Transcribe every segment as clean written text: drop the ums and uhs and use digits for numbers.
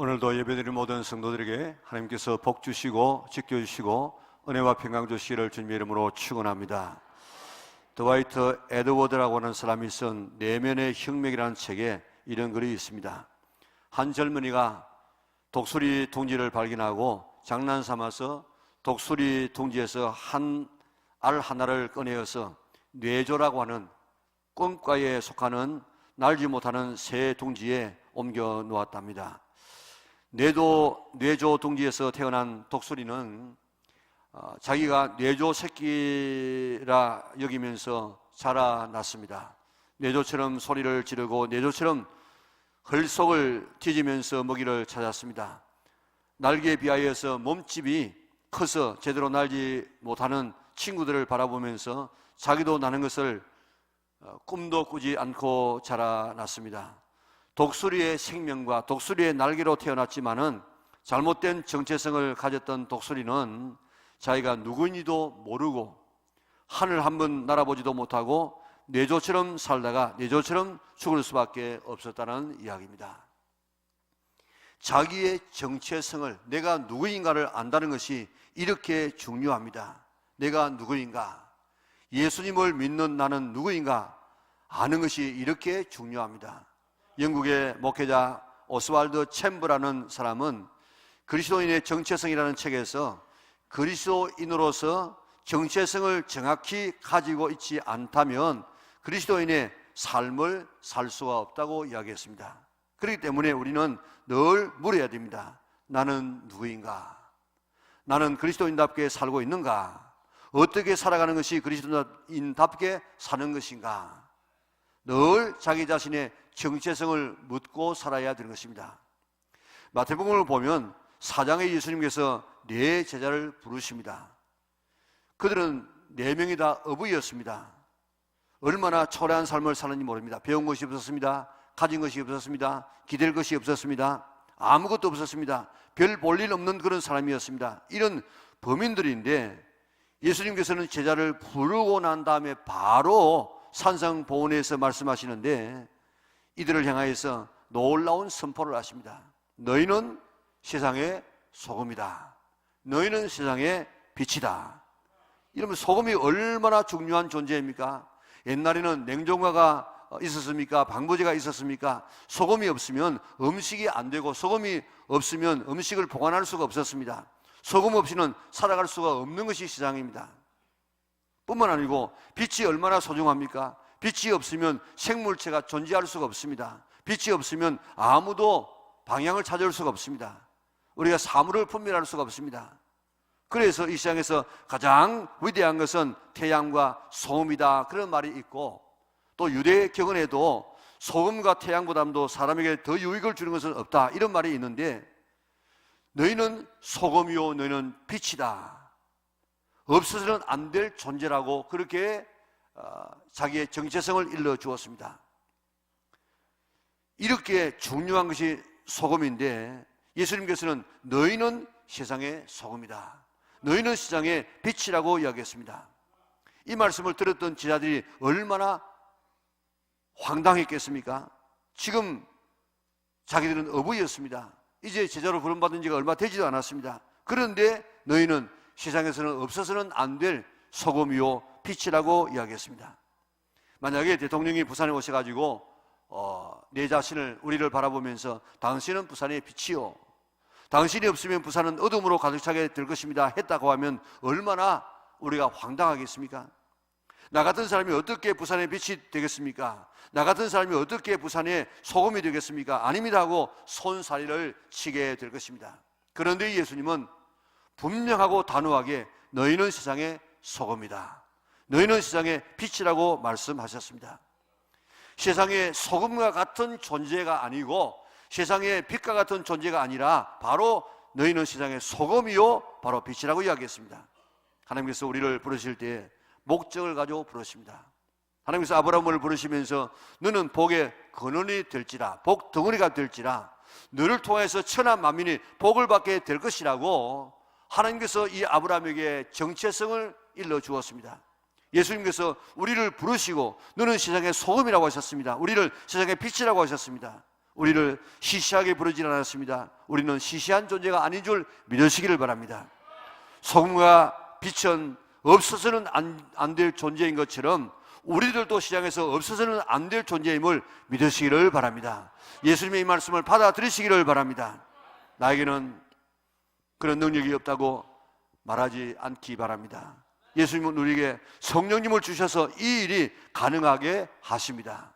오늘도 예배드린 모든 성도들에게 하나님께서 복 주시고 지켜주시고 은혜와 평강 주시기를 주님의 이름으로 축원합니다. 드와이트 에드워드라고 하는 사람이 쓴 내면의 혁명이라는 책에 이런 글이 있습니다. 한 젊은이가 독수리 둥지를 발견하고 장난삼아서 독수리 둥지에서 한 알 하나를 꺼내어서 뇌조라고 하는 껌과에 속하는 날지 못하는 새 둥지에 옮겨 놓았답니다. 뇌조 둥지에서 태어난 독수리는 자기가 뇌조 새끼라 여기면서 자라났습니다. 뇌조처럼 소리를 지르고 뇌조처럼 헐속을 뒤지면서 먹이를 찾았습니다. 날개에 비하여서 몸집이 커서 제대로 날지 못하는 친구들을 바라보면서 자기도 나는 것을 꿈도 꾸지 않고 자라났습니다. 독수리의 생명과 독수리의 날개로 태어났지만은 잘못된 정체성을 가졌던 독수리는 자기가 누구인지도 모르고 하늘 한번 날아보지도 못하고 뇌조처럼 살다가 뇌조처럼 죽을 수밖에 없었다는 이야기입니다. 자기의 정체성을, 내가 누구인가를 안다는 것이 이렇게 중요합니다. 내가 누구인가, 예수님을 믿는 나는 누구인가 아는 것이 이렇게 중요합니다. 영국의 목회자 오스왈드 챔버라는 사람은 그리스도인의 정체성이라는 책에서 그리스도인으로서 정체성을 정확히 가지고 있지 않다면 그리스도인의 삶을 살 수가 없다고 이야기했습니다. 그렇기 때문에 우리는 늘 물어야 됩니다. 나는 누구인가? 나는 그리스도인답게 살고 있는가? 어떻게 살아가는 것이 그리스도인답게 사는 것인가? 늘 자기 자신의 정체성을 묻고 살아야 되는 것입니다. 마태복음을 보면 4장에 예수님께서 네 제자를 부르십니다. 그들은 4명이 다 어부였습니다. 얼마나 초라한 삶을 사는지 모릅니다. 배운 것이 없었습니다. 가진 것이 없었습니다. 기댈 것이 없었습니다. 아무것도 없었습니다. 별 볼 일 없는 그런 사람이었습니다. 이런 범인들인데 예수님께서는 제자를 부르고 난 다음에 바로 산상보훈에서 말씀하시는데 이들을 향하여서 놀라운 선포를 하십니다. 너희는 세상의 소금이다. 너희는 세상의 빛이다. 이러면 소금이 얼마나 중요한 존재입니까? 옛날에는 냉장고가 있었습니까? 방부제가 있었습니까? 소금이 없으면 음식이 안 되고 소금이 없으면 음식을 보관할 수가 없었습니다. 소금 없이는 살아갈 수가 없는 것이 세상입니다. 뿐만 아니고 빛이 얼마나 소중합니까? 빛이 없으면 생물체가 존재할 수가 없습니다. 빛이 없으면 아무도 방향을 찾을 수가 없습니다. 우리가 사물을 분별할 수가 없습니다. 그래서 이 세상에서 가장 위대한 것은 태양과 소금이다, 그런 말이 있고, 또 유대 격언에도 소금과 태양보다도 사람에게 더 유익을 주는 것은 없다, 이런 말이 있는데 너희는 소금이요 너희는 빛이다. 없어서는 안 될 존재라고 그렇게 자기의 정체성을 일러주었습니다. 이렇게 중요한 것이 소금인데 예수님께서는 너희는 세상의 소금이다. 너희는 세상의 빛이라고 이야기했습니다. 이 말씀을 들었던 제자들이 얼마나 황당했겠습니까? 지금 자기들은 어부였습니다. 이제 제자로 부름받은 지가 얼마 되지도 않았습니다. 그런데 너희는 세상에서는 없어서는 안 될 소금이요 빛이라고 이야기했습니다. 만약에 대통령이 부산에 오셔가지고 내 자신을, 우리를 바라보면서 당신은 부산의 빛이요, 당신이 없으면 부산은 어둠으로 가득 차게 될 것입니다 했다고 하면 얼마나 우리가 황당하겠습니까? 나 같은 사람이 어떻게 부산의 빛이 되겠습니까? 나 같은 사람이 어떻게 부산의 소금이 되겠습니까? 아닙니다 하고 손사리를 치게 될 것입니다. 그런데 예수님은 분명하고 단호하게 너희는 세상의 소금이다, 너희는 세상의 빛이라고 말씀하셨습니다. 세상의 소금과 같은 존재가 아니고 세상의 빛과 같은 존재가 아니라 바로 너희는 세상의 소금이요 바로 빛이라고 이야기했습니다. 하나님께서 우리를 부르실 때 목적을 가지고 부르십니다. 하나님께서 아브라함을 부르시면서 너는 복의 근원이 될지라, 복 덩어리가 될지라, 너를 통해서 천하 만민이 복을 받게 될 것이라고 하나님께서 이 아브라함에게 정체성을 일러주었습니다. 예수님께서 우리를 부르시고 너는 세상의 소금이라고 하셨습니다. 우리를 세상의 빛이라고 하셨습니다. 우리를 시시하게 부르지 않았습니다. 우리는 시시한 존재가 아닌 줄 믿으시기를 바랍니다. 소금과 빛은 없어서는 안 될 존재인 것처럼 우리들도 시장에서 없어서는 안 될 존재임을 믿으시기를 바랍니다. 예수님의 이 말씀을 받아들이시기를 바랍니다. 나에게는 그런 능력이 없다고 말하지 않기 바랍니다. 예수님은 우리에게 성령님을 주셔서 이 일이 가능하게 하십니다.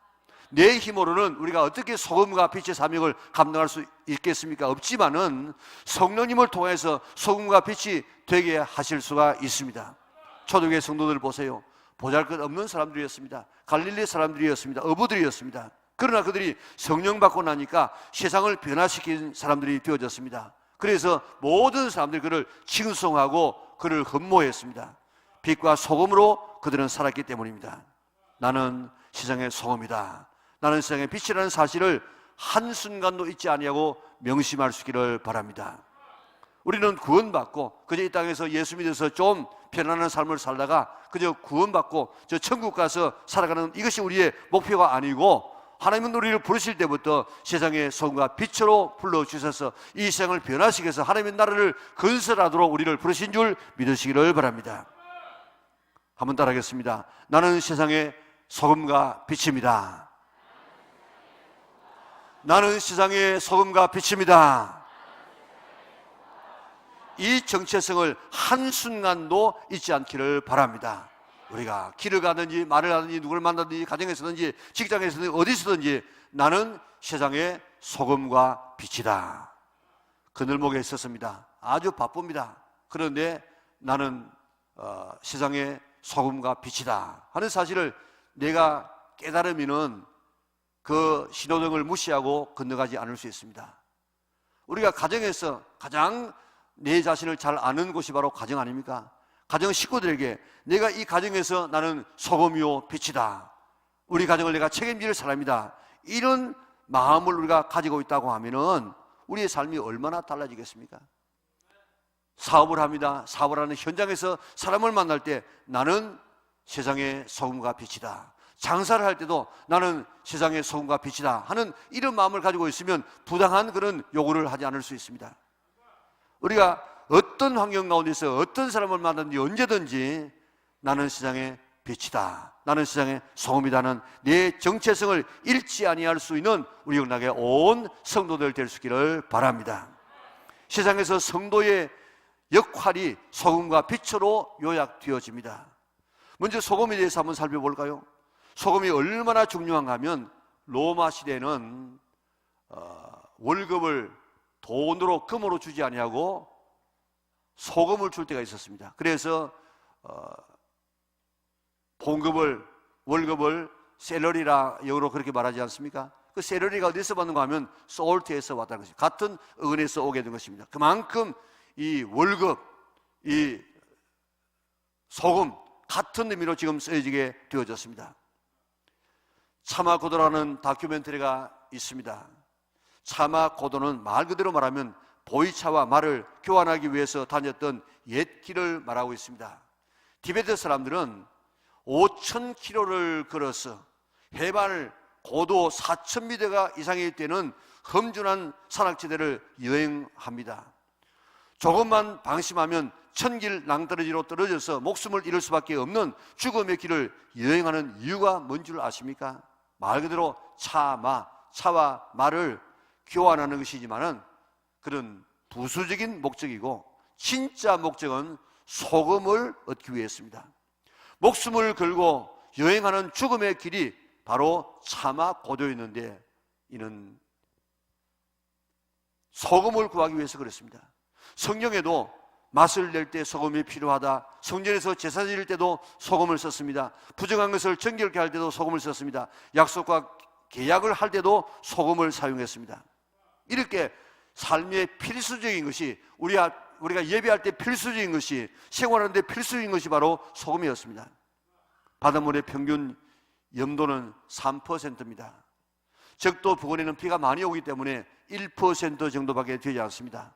내 힘으로는 우리가 어떻게 소금과 빛의 사명을 감당할 수 있겠습니까? 없지만은 성령님을 통해서 소금과 빛이 되게 하실 수가 있습니다. 초대교회 성도들 보세요. 보잘것없는 사람들이었습니다. 갈릴리 사람들이었습니다. 어부들이었습니다. 그러나 그들이 성령 받고 나니까 세상을 변화시킨 사람들이 되어졌습니다. 그래서 모든 사람들이 그를 칭송하고 그를 흠모했습니다. 빛과 소금으로 그들은 살았기 때문입니다. 나는 세상의 소금이다, 나는 세상의 빛이라는 사실을 한순간도 잊지 아니하고 명심할 수 있기를 바랍니다. 우리는 구원받고 그저 이 땅에서 예수 믿어서 좀 편안한 삶을 살다가 그저 구원받고 저 천국 가서 살아가는 이것이 우리의 목표가 아니고, 하나님은 우리를 부르실 때부터 세상의 소금과 빛으로 불러주셔서 이 세상을 변화시켜서 하나님의 나라를 건설하도록 우리를 부르신 줄 믿으시기를 바랍니다. 한번 따라하겠습니다. 나는 세상의 소금과 빛입니다. 나는 세상의 소금과 빛입니다. 이 정체성을 한순간도 잊지 않기를 바랍니다. 우리가 길을 가든지 말을 하든지 누구를 만나든지 가정에서든지 직장에서든지 어디서든지 나는 세상의 소금과 빛이다. 그늘목에 있었습니다. 아주 바쁩니다. 그런데 나는 세상의 소금과 빛이다 하는 사실을 내가 깨달으면은 그 신호등을 무시하고 건너가지 않을 수 있습니다. 우리가 가정에서 가장 내 자신을 잘 아는 곳이 바로 가정 아닙니까? 가정 식구들에게 내가 이 가정에서 나는 소금이요 빛이다, 우리 가정을 내가 책임질 사람이다, 이런 마음을 우리가 가지고 있다고 하면은 우리의 삶이 얼마나 달라지겠습니까? 사업을 합니다. 사업을 하는 현장에서 사람을 만날 때 나는 세상의 소금과 빛이다, 장사를 할 때도 나는 세상의 소금과 빛이다 하는 이런 마음을 가지고 있으면 부당한 그런 요구를 하지 않을 수 있습니다. 우리가 어떤 환경 가운데서 어떤 사람을 만나든지 언제든지 나는 세상의 빛이다, 나는 세상의 소금이다는 내 정체성을 잃지 아니할 수 있는 우리 영락의 온 성도들 될 수 있기를 바랍니다. 세상에서 성도의 역할이 소금과 빛으로 요약되어집니다. 먼저 소금에 대해서 한번 살펴볼까요? 소금이 얼마나 중요한가 하면 로마 시대에는 월급을 돈으로 금으로 주지 아니하고 소금을 줄 때가 있었습니다. 그래서 봉급을, 월급을 샐러리라 영어로 그렇게 말하지 않습니까? 그 샐러리가 어디서 받는 거 하면 솔트에서 왔다는 것입니다. 같은 은에서 오게 된 것입니다. 그만큼 이 월급, 이 소금 같은 의미로 지금 쓰여지게 되어졌습니다. 차마고도라는 다큐멘터리가 있습니다. 차마고도는 말 그대로 말하면 보이차와 말을 교환하기 위해서 다녔던 옛 길을 말하고 있습니다. 티베트 사람들은 5,000km를 걸어서 해발 고도 4,000m가 이상일 때는 험준한 산악지대를 여행합니다. 조금만 방심하면 천길 낭떠러지로 떨어져서 목숨을 잃을 수밖에 없는 죽음의 길을 여행하는 이유가 뭔 줄 아십니까? 말 그대로 차와 말을 교환하는 것이지만은 그런 부수적인 목적이고 진짜 목적은 소금을 얻기 위해서입니다. 목숨을 걸고 여행하는 죽음의 길이 바로 차마고도였는데 이는 소금을 구하기 위해서 그랬습니다. 성경에도 맛을 낼 때 소금이 필요하다, 성전에서 제사 드릴 때도 소금을 썼습니다. 부정한 것을 정결케 할 때도 소금을 썼습니다. 약속과 계약을 할 때도 소금을 사용했습니다. 이렇게 삶의 필수적인 것이 우리가 예배할 때 필수적인 것이, 생활하는데 필수적인 것이 바로 소금이었습니다. 바닷물의 평균 염도는 3%입니다. 적도 부근에는 비가 많이 오기 때문에 1% 정도밖에 되지 않습니다.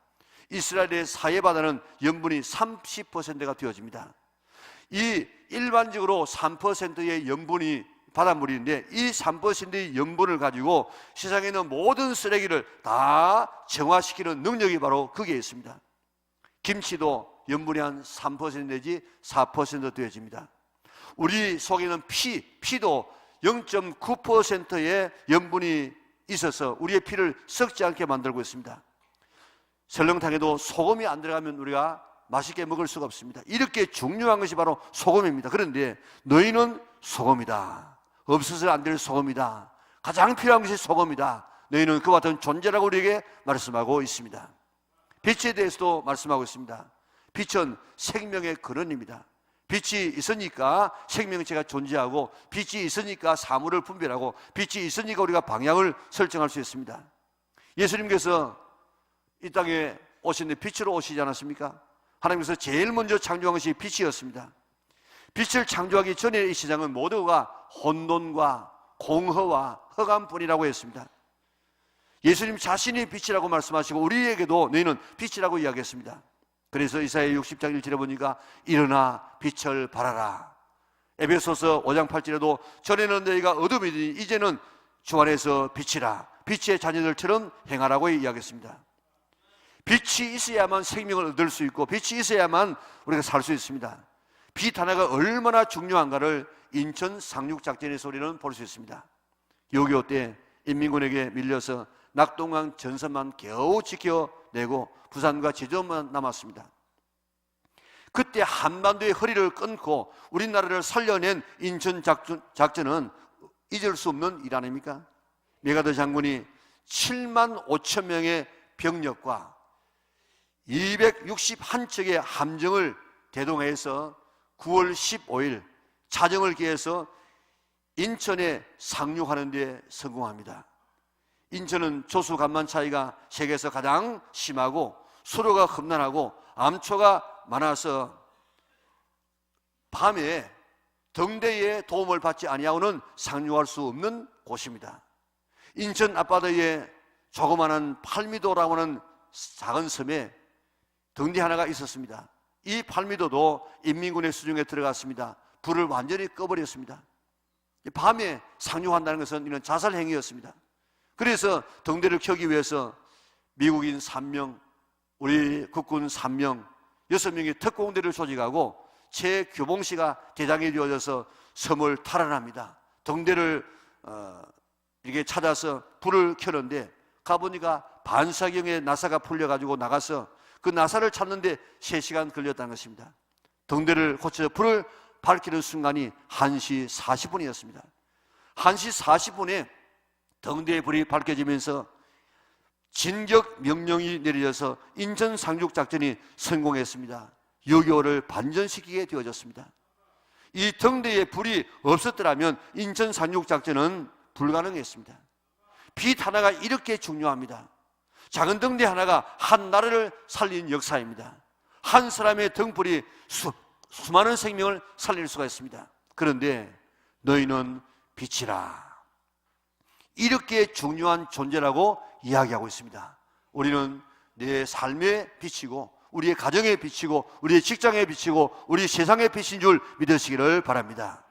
이스라엘의 사해바다는 염분이 30%가 되어집니다. 이 일반적으로 3%의 염분이 바닷물인데 이 3%의 염분을 가지고 세상에 있는 모든 쓰레기를 다 정화시키는 능력이 바로 거기에 있습니다. 김치도 염분이 한 3% 내지 4% 되어집니다. 우리 속에 있는 피도 0.9%의 염분이 있어서 우리의 피를 썩지 않게 만들고 있습니다. 설렁탕에도 소금이 안 들어가면 우리가 맛있게 먹을 수가 없습니다. 이렇게 중요한 것이 바로 소금입니다. 그런데 너희는 소금이다. 없어서는 안 될 소금이다. 가장 필요한 것이 소금이다. 너희는 그와 같은 존재라고 우리에게 말씀하고 있습니다. 빛에 대해서도 말씀하고 있습니다. 빛은 생명의 근원입니다. 빛이 있으니까 생명체가 존재하고, 빛이 있으니까 사물을 분별하고, 빛이 있으니까 우리가 방향을 설정할 수 있습니다. 예수님께서 이 땅에 오시는데 빛으로 오시지 않았습니까? 하나님께서 제일 먼저 창조한 것이 빛이었습니다. 빛을 창조하기 전에 이 세상은 모두가 혼돈과 공허와 흑암뿐이라고 했습니다. 예수님 자신이 빛이라고 말씀하시고 우리에게도 너희는 빛이라고 이야기했습니다. 그래서 이사야 60장 1절에 보니까 일어나 빛을 발하라. 에베소서 5장 8절에도 전에는 너희가 어둠이니 이제는 주 안에서 빛이라. 빛의 자녀들처럼 행하라고 이야기했습니다. 빛이 있어야만 생명을 얻을 수 있고 빛이 있어야만 우리가 살 수 있습니다. 빛 하나가 얼마나 중요한가를 인천 상륙작전에서 우리는 볼 수 있습니다. 6.25 때 인민군에게 밀려서 낙동강 전선만 겨우 지켜내고 부산과 제주도만 남았습니다. 그때 한반도의 허리를 끊고 우리나라를 살려낸 인천 작전은 잊을 수 없는 일 아닙니까? 메가더 장군이 7만 5천 명의 병력과 261척의 함정을 대동해서 9월 15일 자정을 기해서 인천에 상륙하는 데 성공합니다. 인천은 조수 간만 차이가 세계에서 가장 심하고 수로가 험난하고 암초가 많아서 밤에 등대의 도움을 받지 아니하고는 상륙할 수 없는 곳입니다. 인천 앞바다에 조그마한 팔미도라고 하는 작은 섬에 등대 하나가 있었습니다. 이 팔미도도 인민군의 수중에 들어갔습니다. 불을 완전히 꺼버렸습니다. 밤에 상륙한다는 것은 이런 자살 행위였습니다. 그래서 등대를 켜기 위해서 미국인 3명, 우리 국군 3명, 6명의 특공대를 조직하고 최규봉 씨가 대장이 되어져서 섬을 탈환합니다. 등대를 이렇게 찾아서 불을 켜는데 가보니까 반사경에 나사가 풀려가지고 나가서 그 나사를 찾는데 3시간 걸렸다는 것입니다. 등대를 고쳐 불을 밝히는 순간이 1시 40분이었습니다. 1시 40분에 등대의 불이 밝혀지면서 진격 명령이 내려져서 인천 상륙작전이 성공했습니다. 6.25를 반전시키게 되어졌습니다. 이 등대의 불이 없었더라면 인천 상륙작전은 불가능했습니다. 빛 하나가 이렇게 중요합니다. 작은 등대 하나가 한 나라를 살린 역사입니다. 한 사람의 등불이 수많은 생명을 살릴 수가 있습니다. 그런데 너희는 빛이라. 이렇게 중요한 존재라고 이야기하고 있습니다. 우리는 내 삶의 빛이고 우리의 가정의 빛이고 우리의 직장의 빛이고 우리 세상의 빛인 줄 믿으시기를 바랍니다.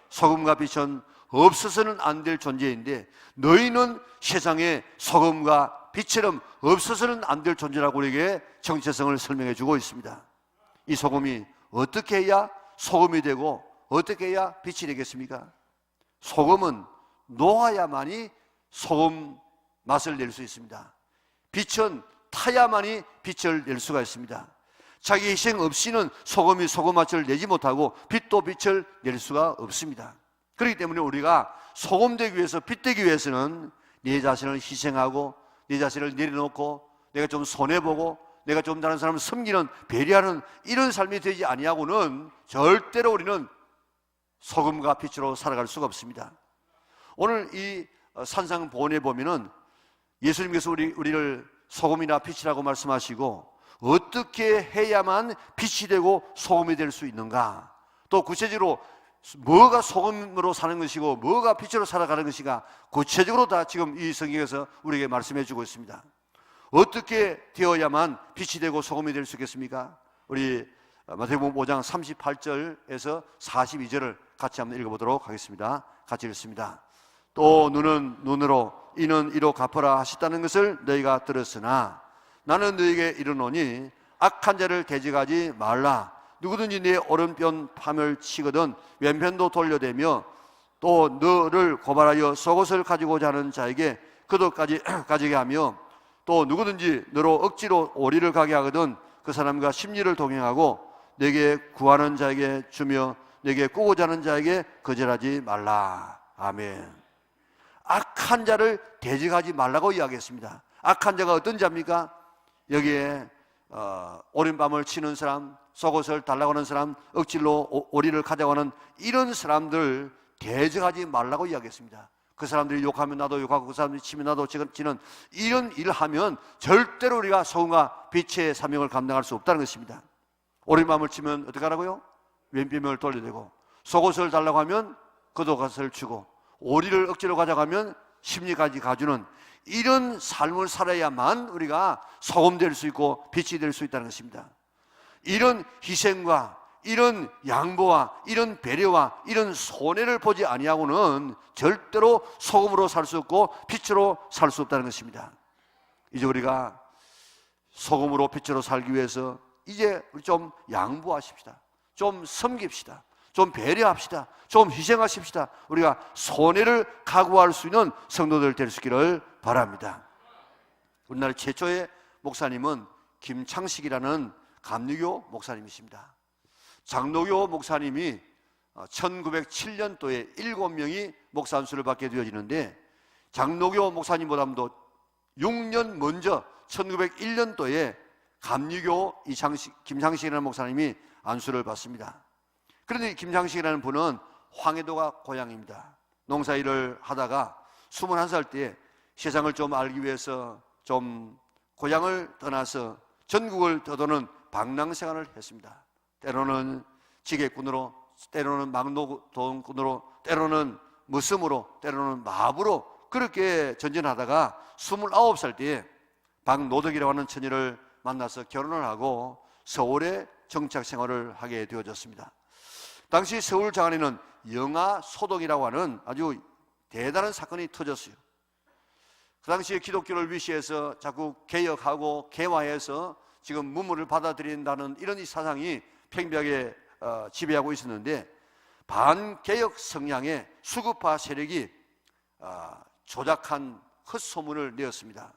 소금과 빛은 없어서는 안 될 존재인데 너희는 세상의 소금과 빛처럼 없어서는 안 될 존재라고 우리에게 정체성을 설명해 주고 있습니다. 이 소금이 어떻게 해야 소금이 되고 어떻게 해야 빛이 되겠습니까? 소금은 녹아야만이 소금 맛을 낼 수 있습니다. 빛은 타야만이 빛을 낼 수가 있습니다. 자기 희생 없이는 소금이 소금 맛을 내지 못하고 빛도 빛을 낼 수가 없습니다. 그렇기 때문에 우리가 소금 되기 위해서 빛 되기 위해서는 내 자신을 희생하고 내 자신을 내려놓고 내가 좀 손해보고 내가 좀 다른 사람을 섬기는 배려하는 이런 삶이 되지 아니하고는 절대로 우리는 소금과 빛으로 살아갈 수가 없습니다. 오늘 이 산상보훈에 보면은 예수님께서 우리를 소금이나 빛이라고 말씀하시고 어떻게 해야만 빛이 되고 소금이 될 수 있는가, 또 구체적으로 뭐가 소금으로 사는 것이고 뭐가 빛으로 살아가는 것인가 구체적으로 다 지금 이 성경에서 우리에게 말씀해 주고 있습니다. 어떻게 되어야만 빛이 되고 소금이 될 수 있겠습니까? 우리 마태복음 5장 38절에서 42절을 같이 한번 읽어보도록 하겠습니다. 같이 읽습니다. 또 눈은 눈으로 이는 이로 갚아라 하셨다는 것을 너희가 들었으나 나는 너희에게 이르노니 악한 자를 대적하지 말라. 누구든지 네 오른편 파멸 치거든 왼편도 돌려대며 또 너를 고발하여 속옷을 가지고자 하는 자에게 그도까지 가지게 하며 또 누구든지 너로 억지로 오리를 가게 하거든 그 사람과 심리를 동행하고 내게 구하는 자에게 주며 내게 꾸고자 하는 자에게 거절하지 말라. 아멘. 악한 자를 대적하지 말라고 이야기했습니다. 악한 자가 어떤 자입니까? 여기에 오른밤을 치는 사람, 속옷을 달라고 하는 사람, 억지로 오리를 가자고 하는 이런 사람들 대적하지 말라고 이야기했습니다. 그 사람들이 욕하면 나도 욕하고 그 사람들이 치면 나도 치는 이런 일을 하면 절대로 우리가 소금과 빛의 사명을 감당할 수 없다는 것입니다. 오른밤을 치면 어떻게 하라고요? 왼편을 돌려대고, 속옷을 달라고 하면 겉옷을 주고, 오리를 억지로 가자고 하면 심리까지 가주는 이런 삶을 살아야만 우리가 소금 될 수 있고 빛이 될 수 있다는 것입니다. 이런 희생과 이런 양보와 이런 배려와 이런 손해를 보지 아니하고는 절대로 소금으로 살 수 없고 빛으로 살 수 없다는 것입니다. 이제 우리가 소금으로 빛으로 살기 위해서 이제 좀 양보하십시다. 좀 섬깁시다. 좀 배려합시다. 좀 희생하십시다. 우리가 손해를 각오할 수 있는 성도들 될 수 있기를 바랍니다. 우리나라 최초의 목사님은 김창식이라는 감리교 목사님이십니다. 장로교 목사님이 1907년도에 7명이 목사 안수를 받게 되어지는데 장로교 목사님보다도 6년 먼저 1901년도에 감리교 김창식이라는 목사님이 안수를 받습니다. 그런데 김창식이라는 분은 황해도가 고향입니다. 농사일을 하다가 21살 때 세상을 좀 알기 위해서 좀 고향을 떠나서 전국을 떠도는 방랑생활을 했습니다. 때로는 지게꾼으로, 때로는 막노동꾼으로, 때로는 머슴으로, 때로는 마부로 그렇게 전전하다가 29살 때에 박노덕이라고 하는 처녀를 만나서 결혼을 하고 서울에 정착 생활을 하게 되어졌습니다. 당시 서울 장안에는 영아소동이라고 하는 아주 대단한 사건이 터졌어요. 그 당시에 기독교를 위시해서 자꾸 개혁하고 개화해서 지금 문물을 받아들인다는 이런 사상이 팽배하게 지배하고 있었는데 반개혁 성향의 수급파 세력이 조작한 헛소문을 내었습니다.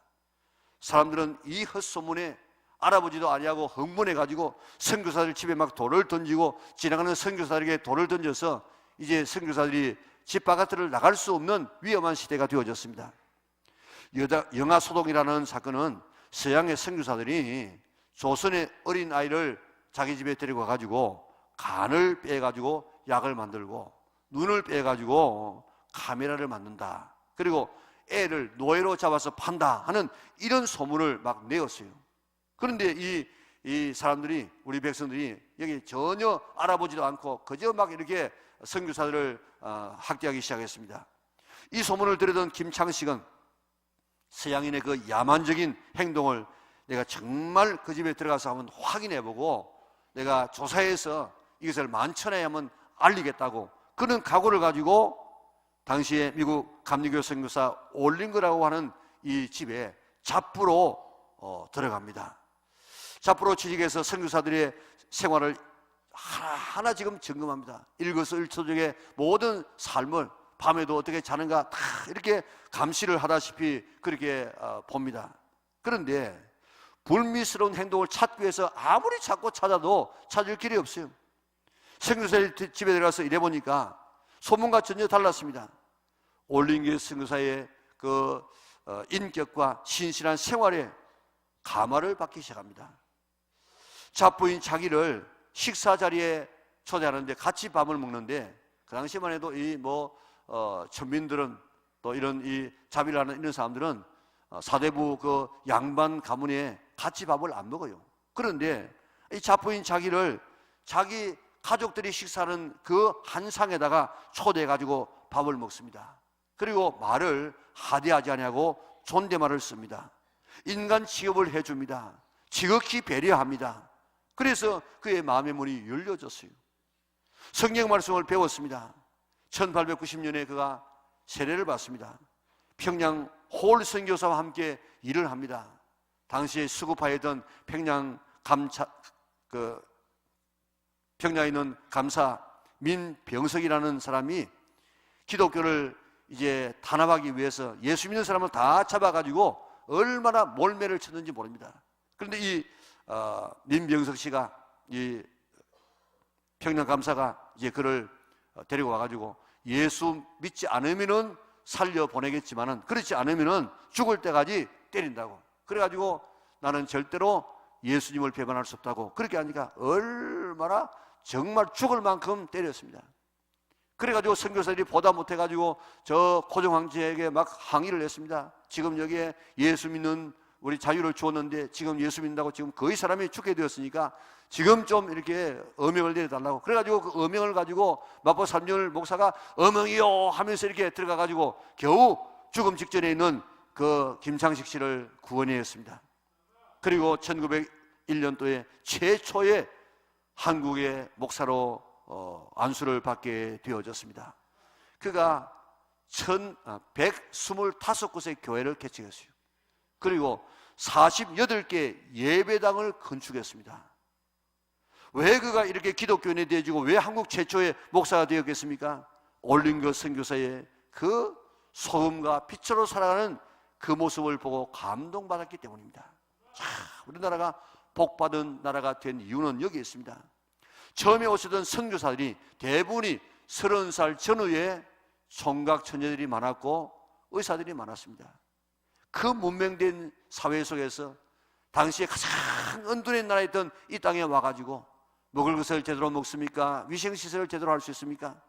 사람들은 이 헛소문에 알아보지도 아니하고 흥분해가지고 선교사들 집에 막 돌을 던지고 지나가는 선교사들에게 돌을 던져서 이제 선교사들이 집 바깥을 나갈 수 없는 위험한 시대가 되어졌습니다. 영아소동이라는 사건은 서양의 선교사들이 조선의 어린 아이를 자기 집에 데리고 가가지고 간을 빼가지고 약을 만들고 눈을 빼가지고 카메라를 만든다. 그리고 애를 노예로 잡아서 판다 하는 이런 소문을 막 내었어요. 그런데 이 사람들이, 우리 백성들이 여기 전혀 알아보지도 않고 그저 막 이렇게 선교사들을 학대하기 시작했습니다. 이 소문을 들었던 김창식은 서양인의 그 야만적인 행동을 내가 정말 그 집에 들어가서 한번 확인해보고 내가 조사해서 이것을 만천하에 한번 알리겠다고 그런 각오를 가지고 당시에 미국 감리교 선교사 올링거라고 하는 이 집에 잡부로 들어갑니다. 잡부로 취직해서 선교사들의 생활을 하나하나 지금 점검합니다. 일거수일투족의 모든 삶을 밤에도 어떻게 자는가 다 이렇게 감시를 하다시피 그렇게 봅니다. 그런데 불미스러운 행동을 찾기 위해서 아무리 찾고 찾아도 찾을 길이 없어요. 선교사의 집에 들어가서 일해보니까 소문과 전혀 달랐습니다. 올링교 선교사의 그 인격과 신실한 생활에 감화를 받기 시작합니다. 잡부인 자기를 식사 자리에 초대하는데 같이 밥을 먹는데 그 당시만 해도 천민들은 또 이런 이 자비를 하는 이런 사람들은 사대부 그 양반 가문에 같이 밥을 안 먹어요. 그런데 이 잡부인 자기를 자기 가족들이 식사하는 그 한 상에다가 초대해가지고 밥을 먹습니다. 그리고 말을 하대하지 아니하고 존댓말을 씁니다. 인간 취급을 해줍니다. 지극히 배려합니다. 그래서 그의 마음의 문이 열려졌어요. 성경 말씀을 배웠습니다. 1890년에 그가 세례를 받습니다. 평양 홀 선교사와 함께 일을 합니다. 당시에 수급하였던 평양에 있는 감사 민병석이라는 사람이 기독교를 이제 탄압하기 위해서 예수 믿는 사람을 다 잡아가지고 얼마나 몰매를 쳤는지 모릅니다. 그런데 이 민병석 씨가 이 평양 감사가 이제 그를 데리고 와가지고 예수 믿지 않으면은 살려 보내겠지만은 그렇지 않으면은 죽을 때까지 때린다고. 그래가지고 나는 절대로 예수님을 배반할 수 없다고 그렇게 하니까 얼마나 정말 죽을 만큼 때렸습니다. 그래가지고 선교사들이 보다 못해가지고 저 고종황제에게 막 항의를 했습니다. 지금 여기에 예수 믿는 우리 자유를 주었는데 지금 예수 믿는다고 지금 거의 사람이 죽게 되었으니까 지금 좀 이렇게 어명을 내려달라고. 그래가지고 그 어명을 가지고 마포 삼륜 목사가 어명이요 하면서 이렇게 들어가가지고 겨우 죽음 직전에 있는 그 김창식 씨를 구원했습니다. 그리고 1901년도에 최초의 한국의 목사로 안수를 받게 되어졌습니다. 그가 125곳의 교회를 개척했어요. 그리고 48개 예배당을 건축했습니다. 왜 그가 이렇게 기독교인이 되어지고 왜 한국 최초의 목사가 되었겠습니까? 올린거 선교사의 그 소금과 빛으로 살아가는 그 모습을 보고 감동받았기 때문입니다. 자, 우리나라가 복받은 나라가 된 이유는 여기 있습니다. 처음에 오시던 선교사들이 대부분이 30살 전후에 총각 처녀들이 많았고 의사들이 많았습니다. 그 문명된 사회 속에서 당시에 가장 은둔의 나라였던 이 땅에 와가지고 먹을 것을 제대로 먹습니까? 위생시설을 제대로 할 수 있습니까?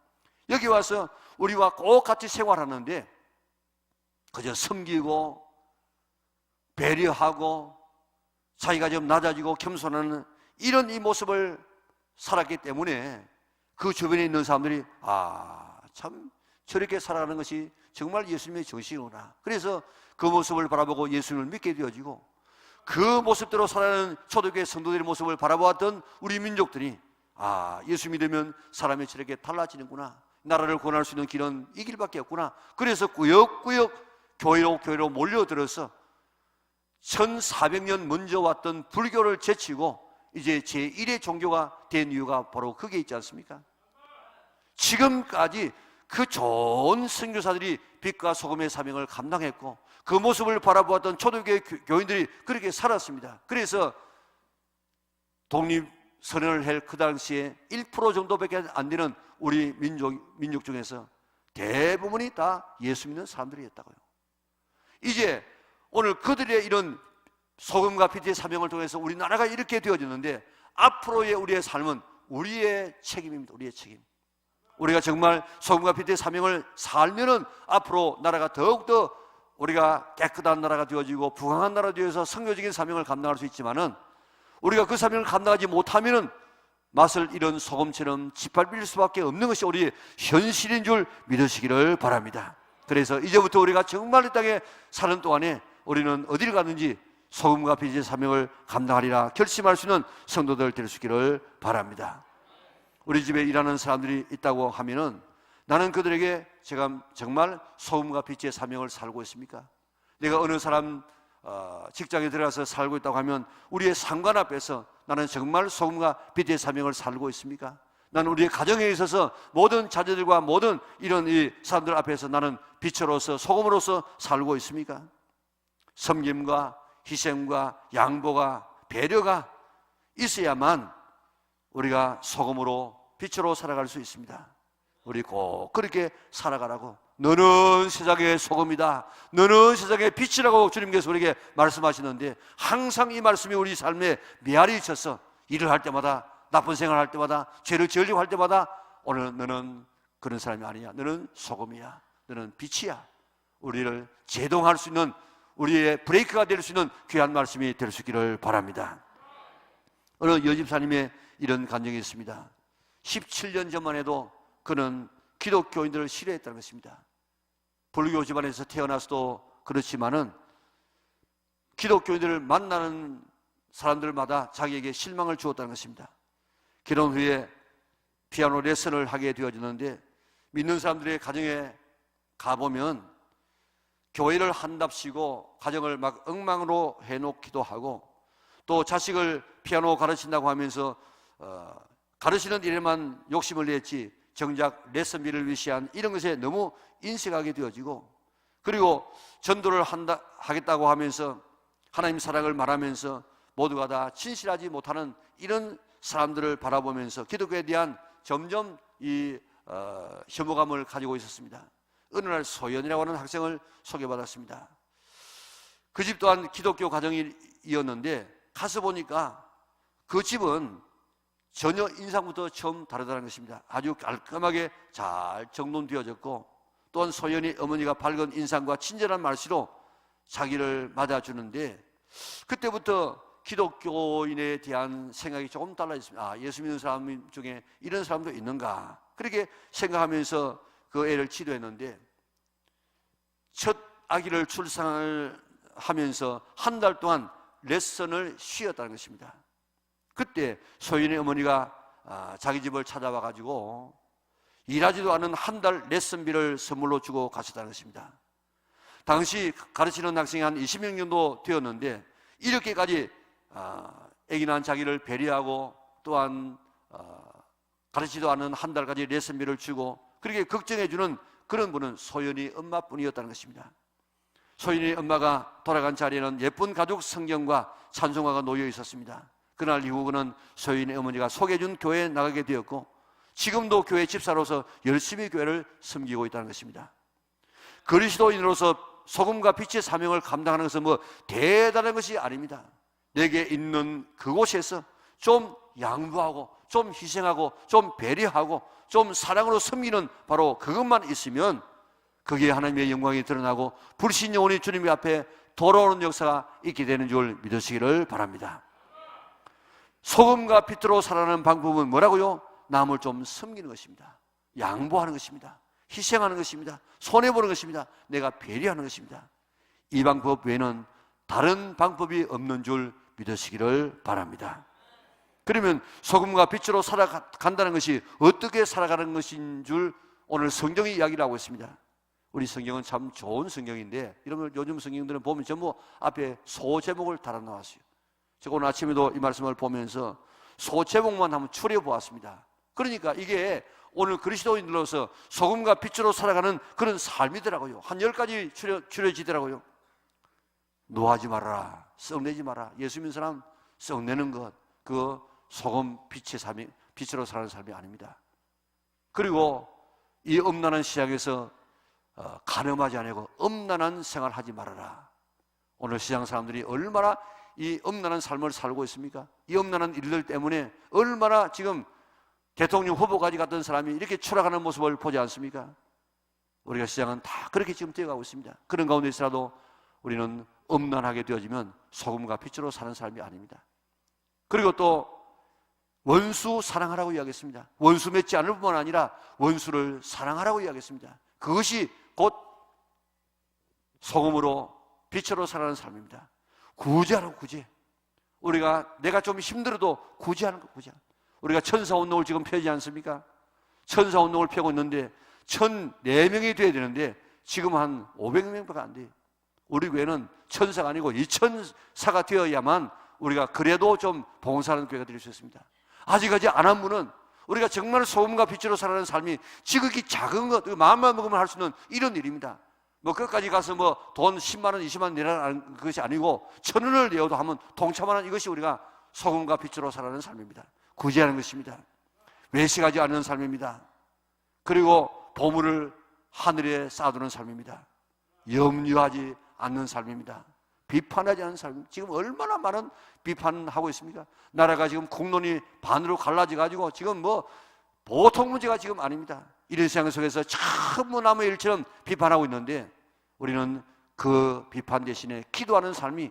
여기 와서 우리와 꼭 같이 생활하는데 그저 섬기고 배려하고 자기가 좀 낮아지고 겸손하는 이런 이 모습을 살았기 때문에 그 주변에 있는 사람들이 참 저렇게 살아가는 것이 정말 예수님의 정신이구나. 그래서 그 모습을 바라보고 예수님을 믿게 되어지고 그 모습대로 살아가는 초대교회 성도들의 모습을 바라보았던 우리 민족들이 예수 믿으면 사람이 저렇게 달라지는구나. 나라를 구원할 수 있는 길은 이 길밖에 없구나. 그래서 꾸역꾸역 교회로 몰려들어서 1400년 먼저 왔던 불교를 제치고 이제 제1의 종교가 된 이유가 바로 그게 있지 않습니까? 지금까지 그 좋은 선교사들이 빛과 소금의 사명을 감당했고 그 모습을 바라보았던 초대교회 교인들이 그렇게 살았습니다. 그래서 독립선언을 할 그 당시에 1% 정도밖에 안 되는 우리 민족 중에서 대부분이 다 예수 믿는 사람들이었다고요. 이제 오늘 그들의 이런 소금과 빛의 사명을 통해서 우리나라가 이렇게 되어졌는데 앞으로의 우리의 삶은 우리의 책임입니다. 우리의 책임. 우리가 정말 소금과 빛의 사명을 살면은 앞으로 나라가 더욱더 우리가 깨끗한 나라가 되어지고 부강한 나라가 되어서 성교적인 사명을 감당할 수 있지만은 우리가 그 사명을 감당하지 못하면은 맛을 잃은 소금처럼 짓밟힐 수밖에 없는 것이 우리의 현실인 줄 믿으시기를 바랍니다. 그래서 이제부터 우리가 정말 이 땅에 사는 동안에 우리는 어디를 가든지 소금과 빛의 사명을 감당하리라 결심할 수 있는 성도들 될 수 있기를 바랍니다. 우리 집에 일하는 사람들이 있다고 하면은 나는 그들에게 제가 정말 소금과 빛의 사명을 살고 있습니까? 내가 어느 사람 직장에 들어가서 살고 있다고 하면 우리의 상관 앞에서 나는 정말 소금과 빛의 사명을 살고 있습니까? 나는 우리의 가정에 있어서 모든 자녀들과 모든 이런 이 사람들 앞에서 나는 빛으로서 소금으로서 살고 있습니까? 섬김과 희생과 양보가 배려가 있어야만 우리가 소금으로 빛으로 살아갈 수 있습니다. 우리 꼭 그렇게 살아가라고. 너는 세상의 소금이다, 너는 세상의 빛이라고 주님께서 우리에게 말씀하시는데 항상 이 말씀이 우리 삶에 메아리 쳐서 일을 할 때마다 나쁜 생활을 할 때마다 죄를 지으려고 할 때마다 오늘 너는 그런 사람이 아니야. 너는 소금이야. 너는 빛이야. 우리를 제동할 수 있는 우리의 브레이크가 될 수 있는 귀한 말씀이 될 수 있기를 바랍니다. 어느 여집사님의 이런 간증이 있습니다. 17년 전만 해도 그는 기독교인들을 싫어했다는 것입니다. 불교 집안에서 태어나서도 그렇지만은 기독교인들을 만나는 사람들마다 자기에게 실망을 주었다는 것입니다. 결혼 후에 피아노 레슨을 하게 되어지는데 믿는 사람들의 가정에 가보면 교회를 한답시고 가정을 막 엉망으로 해놓기도 하고 또 자식을 피아노 가르친다고 하면서 가르치는 일에만 욕심을 냈지 정작 레슨비를 위시한 이런 것에 너무 인색하게 되어지고 그리고 전도를 하겠다고 하면서 하나님 사랑을 말하면서 모두가 다 진실하지 못하는 이런 사람들을 바라보면서 기독교에 대한 점점 혐오감을 가지고 있었습니다. 어느 날 소연이라고 하는 학생을 소개받았습니다. 그 집 또한 기독교 가정이었는데 가서 보니까 그 집은 전혀 인상부터 처음 다르다는 것입니다. 아주 깔끔하게 잘 정돈되어졌고 또한 소연이 어머니가 밝은 인상과 친절한 말씨로 자기를 맞아주는데 그때부터 기독교인에 대한 생각이 조금 달라졌습니다. 예수 믿는 사람 중에 이런 사람도 있는가 그렇게 생각하면서 그 애를 치료했는데 첫 아기를 출산을 하면서 한 달 동안 레슨을 쉬었다는 것입니다. 그때 소연의 어머니가 자기 집을 찾아와 가지고 일하지도 않은 한 달 레슨비를 선물로 주고 가셨다는 것입니다. 당시 가르치는 학생이 한 20명 정도 되었는데 이렇게까지 아기 낳은 자기를 배려하고 또한 가르치지도 않은 한 달까지 레슨비를 주고 그렇게 걱정해주는 그런 분은 소연이 엄마뿐이었다는 것입니다. 소연이 엄마가 돌아간 자리에는 예쁜 가죽 성경과 찬송가가 놓여 있었습니다. 그날 이후 그는 소연의 어머니가 소개해준 교회에 나가게 되었고 지금도 교회 집사로서 열심히 교회를 섬기고 있다는 것입니다. 그리스도인으로서 소금과 빛의 사명을 감당하는 것은 뭐 대단한 것이 아닙니다. 내게 있는 그곳에서 좀 양보하고 좀 희생하고 좀 배려하고 좀 사랑으로 섬기는 바로 그것만 있으면 거기에 하나님의 영광이 드러나고 불신 영혼이 주님 앞에 돌아오는 역사가 있게 되는 줄 믿으시기를 바랍니다. 소금과 빛으로 살아가는 방법은 뭐라고요? 남을 좀 섬기는 것입니다. 양보하는 것입니다. 희생하는 것입니다. 손해보는 것입니다. 내가 배려하는 것입니다. 이 방법 외에는 다른 방법이 없는 줄 믿으시기를 바랍니다. 그러면 소금과 빛으로 살아간다는 것이 어떻게 살아가는 것인 줄 오늘 성경이 이야기를 하고 있습니다. 우리 성경은 참 좋은 성경인데 여러분 요즘 성경들은 보면 전부 앞에 소 제목을 달아놓았어요. 제가 오늘 아침에도 이 말씀을 보면서 소 제목만 한번 추려보았습니다. 그러니까 이게 오늘 그리스도인들로서 소금과 빛으로 살아가는 그런 삶이더라고요. 한 10가지 추려지더라고요. 노하지 말아라, 썩내지 마라. 예수 믿는 사람 썩내는 것, 그 소금 빛의 삶이, 빛으로 살아가는 삶이 아닙니다. 그리고 이 엄난한 시장에서 가늠하지 않고 엄난한 생활하지 말아라. 오늘 시장 사람들이 얼마나 이 엄난한 삶을 살고 있습니까? 이 엄난한 일들 때문에 얼마나 지금 대통령 후보까지 갔던 사람이 이렇게 추락하는 모습을 보지 않습니까? 우리가 시장은 다 그렇게 지금 뛰어가고 있습니다. 그런 가운데 있어도 우리는 엄난하게 되어지면 소금과 빛으로 사는 삶이 아닙니다. 그리고 또 원수 사랑하라고 이야기했습니다. 원수 맺지 않을 뿐만 아니라 원수를 사랑하라고 이야기했습니다. 그것이 곧 소금으로 빛으로 살아가는 삶입니다. 구제하라고 구제. 내가 좀 힘들어도 구제하는 거 구제. 우리가 천사운동을 지금 펴지 않습니까? 천사운동을 펴고 있는데 1,004명이 돼야 되는데 지금 한 500명밖에 안 돼요. 우리 교회는 천사가 아니고 2천사가 되어야만 우리가 그래도 좀 봉사하는 교회가 될 수 있습니다. 아직까지 안 한 분은 우리가 정말 소금과 빛으로 살아가는 삶이 지극히 작은 것, 마음만 먹으면 할 수 있는 이런 일입니다. 뭐 끝까지 가서 뭐 돈 10만 원, 20만 원 내라는 것이 아니고 1,000원을 내어도 하면 동참하는 이것이 우리가 소금과 빛으로 살아가는 삶입니다. 구제하는 것입니다. 외식하지 않는 삶입니다. 그리고 보물을 하늘에 쌓아두는 삶입니다. 염려하지 않는 삶입니다. 비판하지 않는 삶. 지금 얼마나 많은 비판하고 있습니까? 나라가 지금 국론이 반으로 갈라져가지고 지금 뭐 보통 문제가 지금 아닙니다. 이런 세상 속에서 전부 남의 일처럼 비판하고 있는데 우리는 그 비판 대신에 기도하는 삶이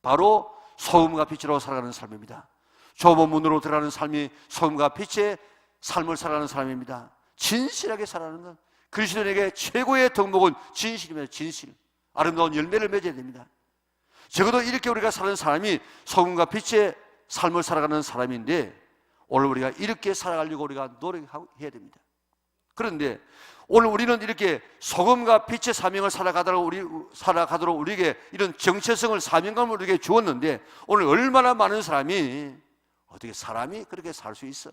바로 소금과 빛으로 살아가는 삶입니다. 좁은 문으로 들어가는 삶이 소금과 빛의 삶을 살아가는 삶입니다. 진실하게 살아가는 것. 그리스도인에게 최고의 덕목은 진실입니다. 진실. 아름다운 열매를 맺어야 됩니다. 적어도 이렇게 우리가 사는 사람이 소금과 빛의 삶을 살아가는 사람인데, 오늘 우리가 이렇게 살아가려고 우리가 노력해야 됩니다. 그런데 오늘 우리는 이렇게 소금과 빛의 사명을 살아가도록 우리에게 이런 정체성을, 사명감을 우리에게 주었는데, 오늘 얼마나 많은 사람이 어떻게 사람이 그렇게 살 수 있어?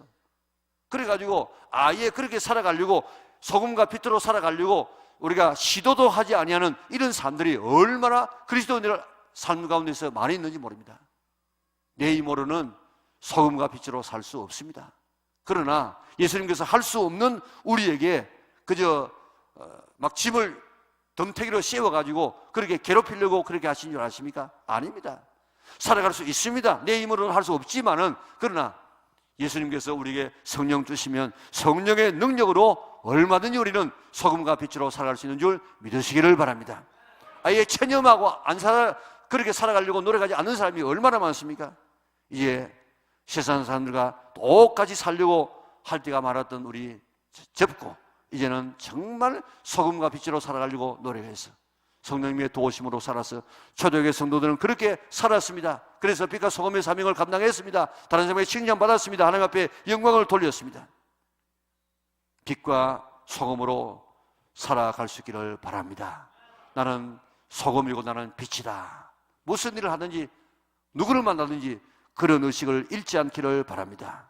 그래가지고 아예 그렇게 살아가려고, 소금과 빛으로 살아가려고 우리가 시도도 하지 아니하는 이런 사람들이 얼마나 그리스도인들 삶 가운데서 많이 있는지 모릅니다. 내 힘으로는 소금과 빛으로 살 수 없습니다. 그러나 예수님께서 할 수 없는 우리에게 그저 막 짐을 덤태기로 씌워가지고 그렇게 괴롭히려고 그렇게 하신 줄 아십니까? 아닙니다. 살아갈 수 있습니다. 내 힘으로는 할 수 없지만은, 그러나 예수님께서 우리에게 성령 주시면 성령의 능력으로 얼마든지 우리는 소금과 빛으로 살아갈 수 있는 줄 믿으시기를 바랍니다. 아예 체념하고 그렇게 살아가려고 노력하지 않는 사람이 얼마나 많습니까? 이제 세상 사람들과 똑같이 살려고 할 때가 많았던 우리 접고, 이제는 정말 소금과 빛으로 살아가려고 노력해서 성령님의 도우심으로 살아서 초대교회 성도들은 그렇게 살았습니다. 그래서 빛과 소금의 사명을 감당했습니다. 다른 사람에게 칭찬받았습니다. 하나님 앞에 영광을 돌렸습니다. 빛과 소금으로 살아갈 수 있기를 바랍니다. 나는 소금이고 나는 빛이다. 무슨 일을 하든지 누구를 만나든지 그런 의식을 잃지 않기를 바랍니다.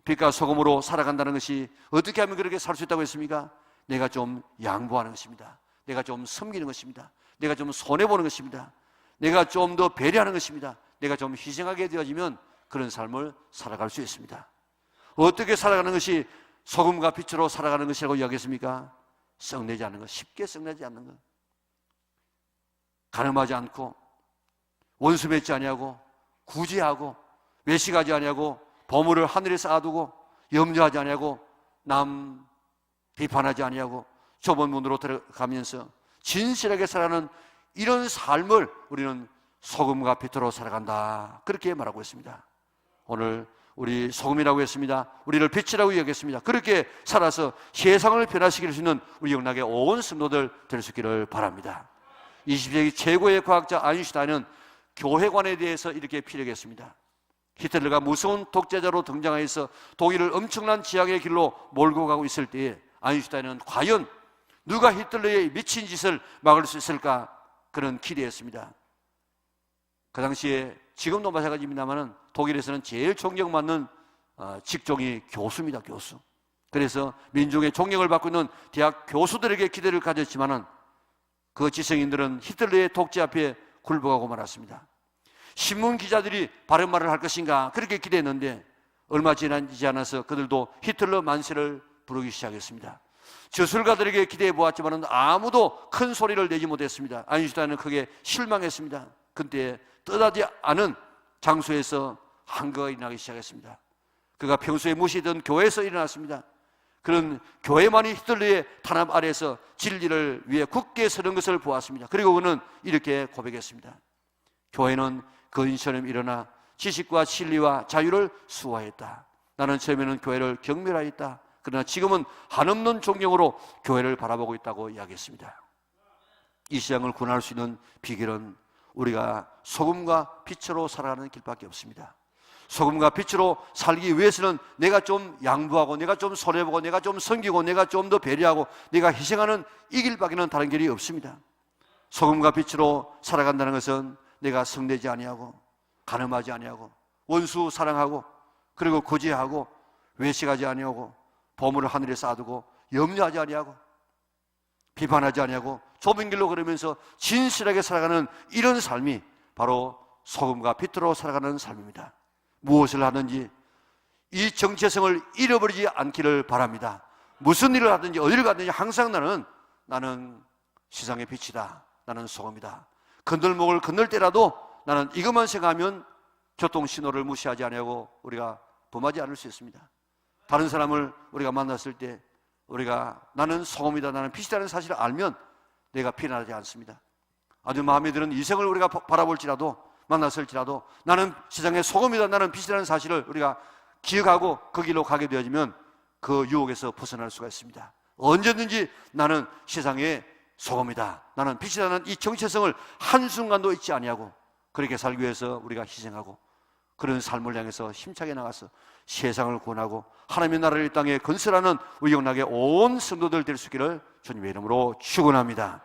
빛과 소금으로 살아간다는 것이 어떻게 하면 그렇게 살 수 있다고 했습니까? 내가 좀 양보하는 것입니다. 내가 좀 섬기는 것입니다. 내가 좀 손해보는 것입니다. 내가 좀 더 배려하는 것입니다. 내가 좀 희생하게 되어지면 그런 삶을 살아갈 수 있습니다. 어떻게 살아가는 것이 소금과 빛으로 살아가는 것이라고 이야기했습니까? 썩내지 않는 것, 쉽게 썩내지 않는 것, 가늠하지 않고, 원수 맺지 아니하고, 구제하고, 외식하지 아니하고, 보물을 하늘에 쌓아두고, 염려하지 아니하고, 남 비판하지 아니하고, 좁은 문으로 들어가면서 진실하게 살아가는 이런 삶을 우리는 소금과 빛으로 살아간다, 그렇게 말하고 있습니다. 오늘 우리 소금이라고 했습니다. 우리를 빛이라고 여겼습니다. 그렇게 살아서 세상을 변화시킬 수 있는 우리 영락의 온 성도들 될 수 있기를 바랍니다. 20세기 최고의 과학자 아인슈타인은 교회관에 대해서 이렇게 피력했습니다. 히틀러가 무서운 독재자로 등장해서 독일을 엄청난 지향의 길로 몰고 가고 있을 때에 아인슈타인은 과연 누가 히틀러의 미친 짓을 막을 수 있을까, 그런 기대했습니다. 그 당시에 지금도 마찬가지입니다만 독일에서는 제일 존경받는 직종이 교수입니다. 교수. 그래서 민중의 존경을 받고 있는 대학 교수들에게 기대를 가졌지만 그 지성인들은 히틀러의 독재 앞에 굴복하고 말았습니다. 신문 기자들이 바른 말을 할 것인가 그렇게 기대했는데 얼마 지나지 않아서 그들도 히틀러 만세를 부르기 시작했습니다. 저술가들에게 기대해 보았지만 아무도 큰 소리를 내지 못했습니다. 아인슈타인은 크게 실망했습니다. 그때 뜻하지 않은 장소에서 한거가 일어나기 시작했습니다. 그가 평소에 무시했던 교회에서 일어났습니다. 그런 교회만이 히틀러의 탄압 아래에서 진리를 위해 굳게 서는 것을 보았습니다. 그리고 그는 이렇게 고백했습니다. 교회는 거인처럼 일어나 지식과 진리와 자유를 수호하였다. 나는 처음에는 교회를 경멸하였다. 그러나 지금은 한없는 존경으로 교회를 바라보고 있다고 이야기했습니다. 이 세상을 구원할 수 있는 비결은 우리가 소금과 빛으로 살아가는 길밖에 없습니다. 소금과 빛으로 살기 위해서는 내가 좀 양보하고, 내가 좀 손해보고, 내가 좀 섬기고, 내가 좀 더 배려하고, 내가 희생하는 이 길밖에는 다른 길이 없습니다. 소금과 빛으로 살아간다는 것은 내가 성내지 아니하고, 가늠하지 아니하고, 원수 사랑하고, 그리고 거지하고, 외식하지 아니하고, 보물을 하늘에 쌓아두고, 염려하지 아니하고, 비판하지 아니하고, 좁은 길로 걸으면서 진실하게 살아가는 이런 삶이 바로 소금과 빛으로 살아가는 삶입니다. 무엇을 하든지 이 정체성을 잃어버리지 않기를 바랍니다. 무슨 일을 하든지 어디를 가든지 항상 나는 세상의 빛이다, 나는 소금이다. 건널목을 건널 때라도 나는 이것만 생각하면 교통신호를 무시하지 아니하고 우리가 범하지 않을 수 있습니다. 다른 사람을 우리가 만났을 때 우리가 나는 소금이다, 나는 빛이라는 사실을 알면 내가 피난하지 않습니다. 아주 마음에 드는 이성을 우리가 바라볼지라도, 만났을지라도 나는 세상의 소금이다, 나는 빛이라는 사실을 우리가 기억하고 그 길로 가게 되어지면 그 유혹에서 벗어날 수가 있습니다. 언제든지 나는 세상의 소금이다, 나는 빛이라는 이 정체성을 한순간도 잊지 아니하고 그렇게 살기 위해서 우리가 희생하고 그런 삶을 향해서 힘차게 나가서 세상을 구원하고 하나님의 나라를 이 땅에 건설하는 우리 영락의 온 성도들 될 수 있기를 주님의 이름으로 축원합니다.